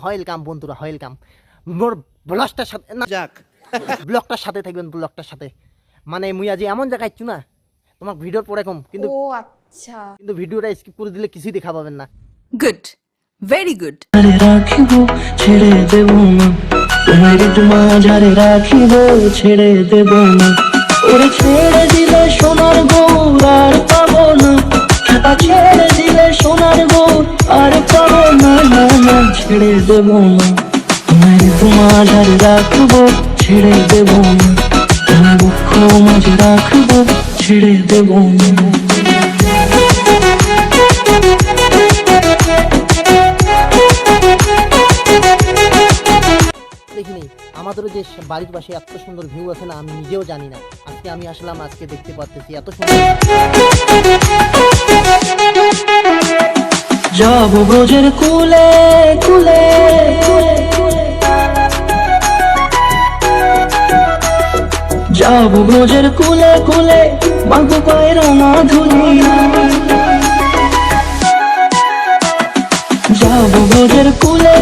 Welcome বন্ধুরা, welcome মোর ব্লগটার সাথে না যাক ব্লগটার সাথে থাকবেন, ব্লগটার সাথে। মানে মুই আজি এমন জায়গায় আইছু না, তোমার ভিডিওর পরে কম, কিন্তু ও আচ্ছা, কিন্তু ভিডিওটা স্কিপ করে দিলে কিছুই দেখা পাবেন না। Good, very good. রাখিব ছেড়ে দেব না, তোমার মাঝারে রাখিব ছেড়ে দেব না। ওরে ছেড়ে দিলে সোনার গৌর আর পাবো না, খেপা ছেড়ে দিলে সোনার গৌর আর পাবো না, না না ছেড়ে দেব না। তোমার মাঝারে রাখব ছেড়ে দেব না, তোমার দুঃখ মাঝে রাখব ছেড়ে দেব না। দেখিনি আমাদেরও যে বাড়ির পাশে এত সুন্দর ভিউ আছে না, আমি নিজেও জানি না। আজকে আমি আসলাম, আজকে দেখতে পাচ্ছি এত সুন্দর। যাব ব্রজের কুলে কুলে, যাব ব্রজের কুলে কুলে, মাগো পায়ের মাধুরী। যাব ব্রজের কুলে